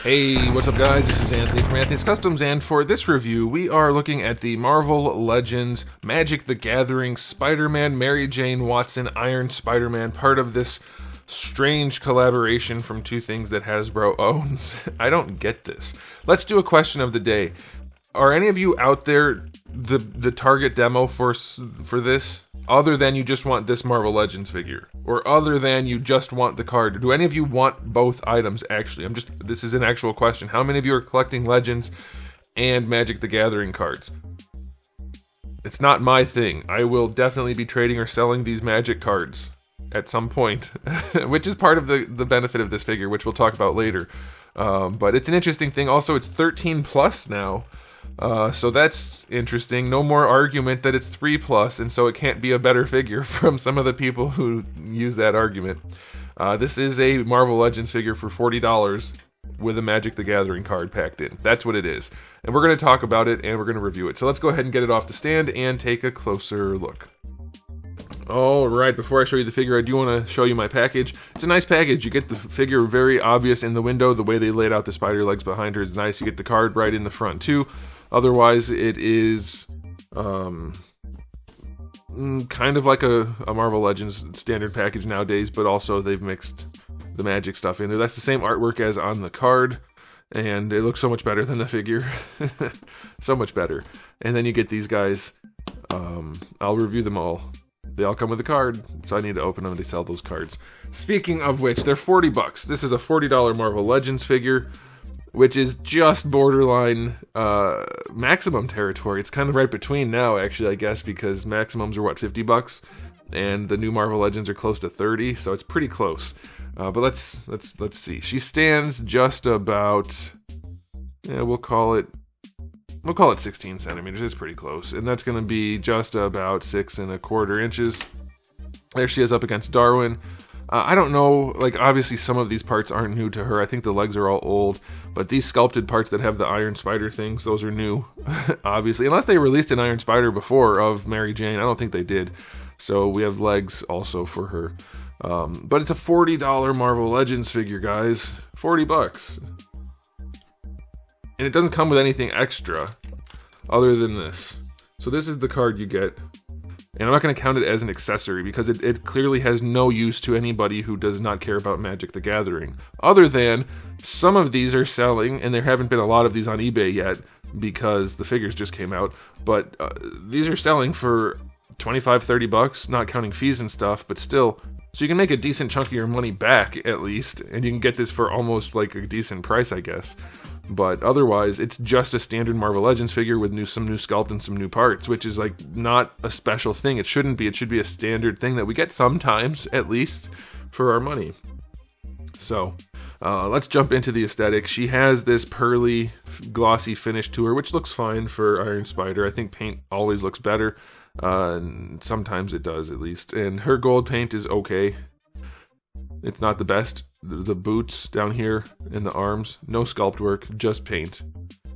Hey, what's up guys? This is Anthony from Anthony's Customs, and for this review, we are looking at the Marvel Legends Magic the Gathering Spider-Man Mary Jane Watson Iron Spider-Man, part of this strange collaboration from two things that Hasbro owns. I don't get this. Let's do a question of the day. Are any of you out there the target demo for this? Other than you just want this Marvel Legends figure, or other than you just want the card? Do any of you want both items? Actually, this is an actual question. How many of you are collecting Legends and Magic the Gathering cards? It's not my thing. I will definitely be trading or selling these Magic cards at some point, which is part of the benefit of this figure, which we'll talk about later. But it's an interesting thing. Also, it's 13 plus now. So that's interesting. No more argument that it's 3+, and so it can't be a better figure from some of the people who use that argument. This is a Marvel Legends figure for $40 with a Magic the Gathering card packed in. That's what it is. And we're going to talk about it and we're going to review it. So let's go ahead and get it off the stand and take a closer look. Alright, before I show you the figure, I do want to show you my package. It's a nice package. You get the figure very obvious in the window. The way they laid out the spider legs behind her is nice. You get the card right in the front too. Otherwise, it is kind of like a Marvel Legends standard package nowadays, but also they've mixed the Magic stuff in there. That's the same artwork as on the card, and it looks so much better than the figure. So much better. And then you get these guys. I'll review them all. They all come with a card, so I need to open them to sell those cards. Speaking of which, they're $40. This is a $40 Marvel Legends figure, which is just borderline maximum territory. It's kind of right between now, actually, I guess, because maximums are what, $50, and the new Marvel Legends are close to 30, so it's pretty close. But let's see. She stands just about, we'll call it 16 centimeters. It's pretty close, and that's going to be just about 6¼ inches. There she is up against Darwin. I don't know, like, obviously some of these parts aren't new to her. I think the legs are all old, but these sculpted parts that have the Iron Spider things, those are new, obviously. Unless they released an Iron Spider before of Mary Jane. I don't think they did. So we have legs also for her. But it's a $40 Marvel Legends figure, guys. $40. And it doesn't come with anything extra other than this. So this is the card you get. And I'm not going to count it as an accessory because it clearly has no use to anybody who does not care about Magic the Gathering. Other than some of these are selling, and there haven't been a lot of these on eBay yet because the figures just came out. But these are selling for $25-30, not counting fees and stuff, but still. So you can make a decent chunk of your money back at least, and you can get this for almost like a decent price, I guess. But otherwise, it's just a standard Marvel Legends figure with some new sculpt and some new parts, which is like not a special thing. It shouldn't be. It should be a standard thing that we get sometimes, at least, for our money. So, let's jump into the aesthetic. She has this pearly, glossy finish to her, which looks fine for Iron Spider. I think paint always looks better. Sometimes it does, at least. And her gold paint is okay. It's not the best. The boots down here and the arms, no sculpt work, just paint.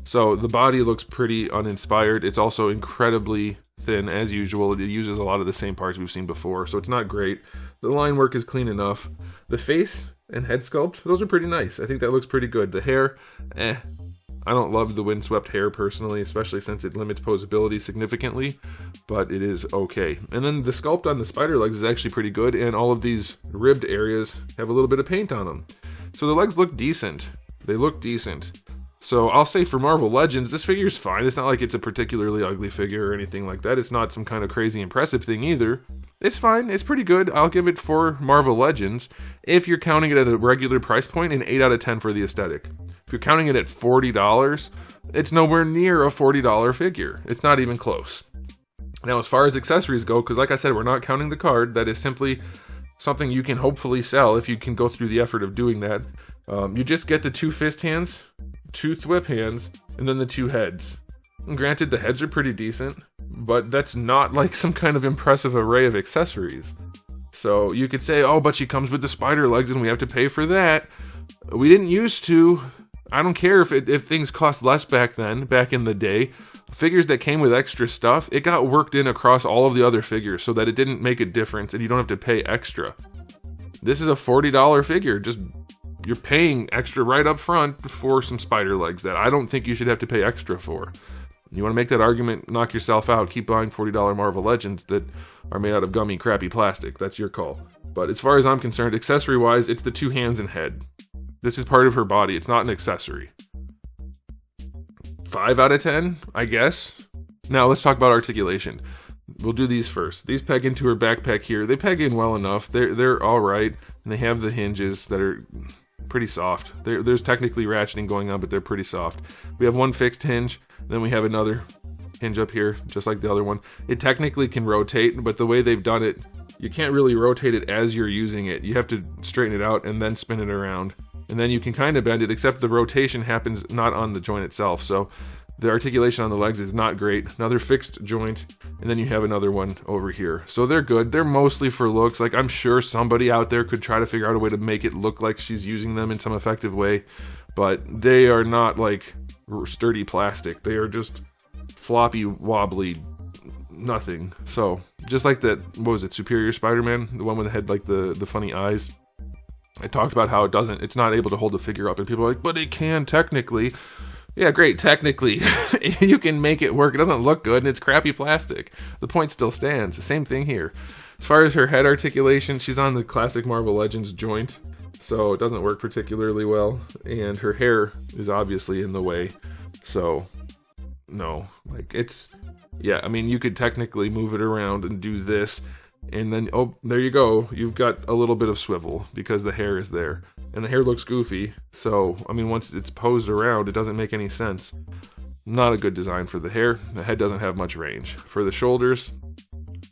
So the body looks pretty uninspired. It's also incredibly thin as usual. It uses a lot of the same parts we've seen before, so it's not great. The line work is clean enough. The face and head sculpt, those are pretty nice. I think that looks pretty good. The hair, I don't love the windswept hair personally, especially since it limits poseability significantly, but it is okay. And then the sculpt on the spider legs is actually pretty good, and all of these ribbed areas have a little bit of paint on them. So the legs look decent. They look decent. So I'll say for Marvel Legends, this figure's fine. It's not like it's a particularly ugly figure or anything like that. It's not some kind of crazy impressive thing either. It's fine. It's pretty good. I'll give it for Marvel Legends. If you're counting it at a regular price point, an 8 out of 10 for the aesthetic. If you're counting it at $40, it's nowhere near a $40 figure. It's not even close. Now, as far as accessories go, because like I said, we're not counting the card. That is simply something you can hopefully sell if you can go through the effort of doing that. You just get the 2 fist hands, 2 thwip hands, and then the 2 heads. And granted, the heads are pretty decent, but that's not like some kind of impressive array of accessories. So you could say, oh, but she comes with the spider legs and we have to pay for that. We didn't used to. I don't care if things cost less back in the day. Figures that came with extra stuff, it got worked in across all of the other figures so that it didn't make a difference and you don't have to pay extra. This is a $40 figure, just you're paying extra right up front for some spider legs that I don't think you should have to pay extra for. You want to make that argument, knock yourself out. Keep buying $40 Marvel Legends that are made out of gummy, crappy plastic. That's your call. But as far as I'm concerned, accessory-wise, it's the 2 hands and head. This is part of her body. It's not an accessory. 5 out of 10, I guess. Now let's talk about articulation. We'll do these first. These peg into her backpack here. They peg in well enough. They're all right, and they have the hinges that are pretty soft. There's technically ratcheting going on, but they're pretty soft. We have one fixed hinge, then we have another hinge up here, just like the other one. It technically can rotate, but the way they've done it, you can't really rotate it as you're using it. You have to straighten it out and then spin it around. And then you can kind of bend it, except the rotation happens not on the joint itself. So the articulation on the legs is not great. Another fixed joint, and then you have another one over here. So they're good. They're mostly for looks. Like, I'm sure somebody out there could try to figure out a way to make it look like she's using them in some effective way, but they are not like sturdy plastic. They are just floppy, wobbly, nothing. So just like that, what was it, Superior Spider-Man, the one with the head like the funny eyes. I talked about how it's not able to hold the figure up, and people are like, but it can technically. Yeah, great, technically. You can make it work. It doesn't look good, and it's crappy plastic. The point still stands. The same thing here. As far as her head articulation, she's on the classic Marvel Legends joint, so it doesn't work particularly well, and her hair is obviously in the way, so no. Like, it's, yeah, I mean, you could technically move it around and do this, and then, oh, there you go. You've got a little bit of swivel because the hair is there. And the hair looks goofy, so, I mean, once it's posed around, it doesn't make any sense. Not a good design for the hair. The head doesn't have much range. For the shoulders,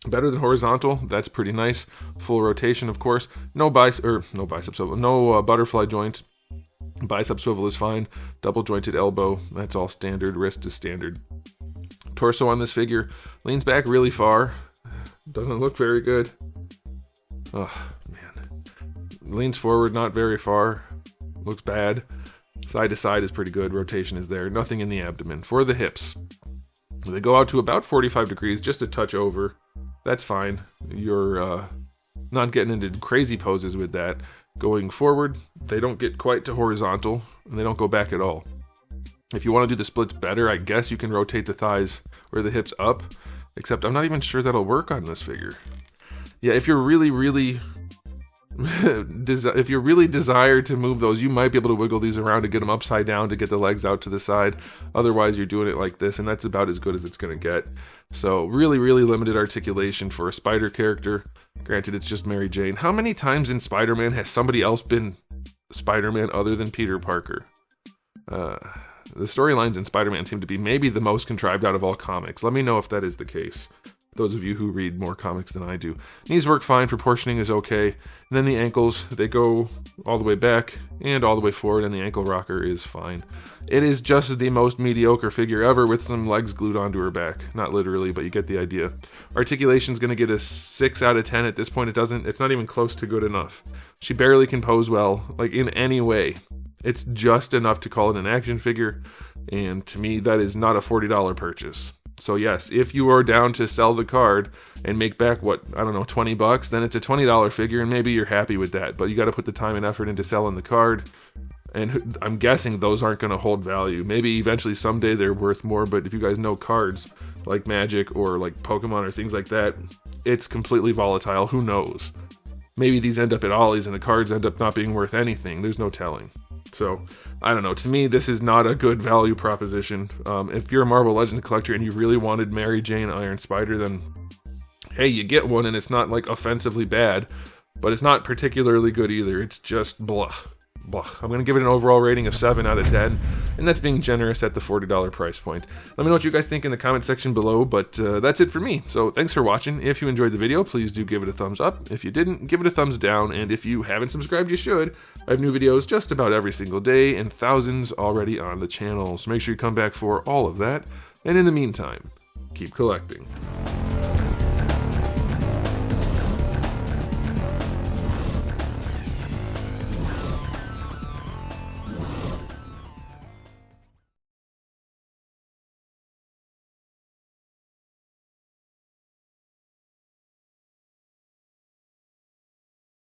better than horizontal. That's pretty nice. Full rotation, of course. No bicep swivel. No butterfly joint. Bicep swivel is fine. Double jointed elbow. That's all standard. Wrist is standard. Torso on this figure leans back really far. Doesn't look very good. Oh, man. Leans forward, not very far. Looks bad. Side to side is pretty good. Rotation is there. Nothing in the abdomen. For the hips, they go out to about 45 degrees, just a touch over. That's fine. You're not getting into crazy poses with that. Going forward, they don't get quite to horizontal, and they don't go back at all. If you want to do the splits better, I guess you can rotate the thighs or the hips up, except I'm not even sure that'll work on this figure. Yeah, if you're really if you really desire to move those, you might be able to wiggle these around to get them upside down to get the legs out to the side. Otherwise, you're doing it like this, and that's about as good as it's going to get. So really limited articulation for a Spider character. Granted, it's just Mary Jane. How many times in Spider-Man has somebody else been Spider-Man other than Peter Parker? The storylines in Spider-Man seem to be maybe the most contrived out of all comics. Let me know if that is the case. Those of you who read more comics than I do. Knees work fine, proportioning is okay. And then the ankles, they go all the way back and all the way forward, and the ankle rocker is fine. It is just the most mediocre figure ever with some legs glued onto her back. Not literally, but you get the idea. Articulation's gonna get a 6 out of 10 at this point. It's not even close to good enough. She barely can pose well, like in any way. It's just enough to call it an action figure, and to me, that is not a $40 purchase. So yes, if you are down to sell the card and make back, what, I don't know, 20 bucks, then it's a $20 figure, and maybe you're happy with that, but you got to put the time and effort into selling the card, and I'm guessing those aren't going to hold value. Maybe eventually someday they're worth more, but if you guys know cards like Magic or like Pokemon or things like that, it's completely volatile. Who knows? Maybe these end up at Ollie's and the cards end up not being worth anything. There's no telling. So, I don't know. To me, this is not a good value proposition. If you're a Marvel Legends collector and you really wanted Mary Jane Iron Spider, then hey, you get one, and it's not like offensively bad, but it's not particularly good either. It's just blah. Blah. I'm going to give it an overall rating of 7 out of 10, and that's being generous at the $40 price point. Let me know what you guys think in the comment section below, but that's it for me. So thanks for watching. If you enjoyed the video, please do give it a thumbs up. If you didn't, give it a thumbs down, and if you haven't subscribed, you should. I have new videos just about every single day, and thousands already on the channel, so make sure you come back for all of that. And in the meantime, keep collecting.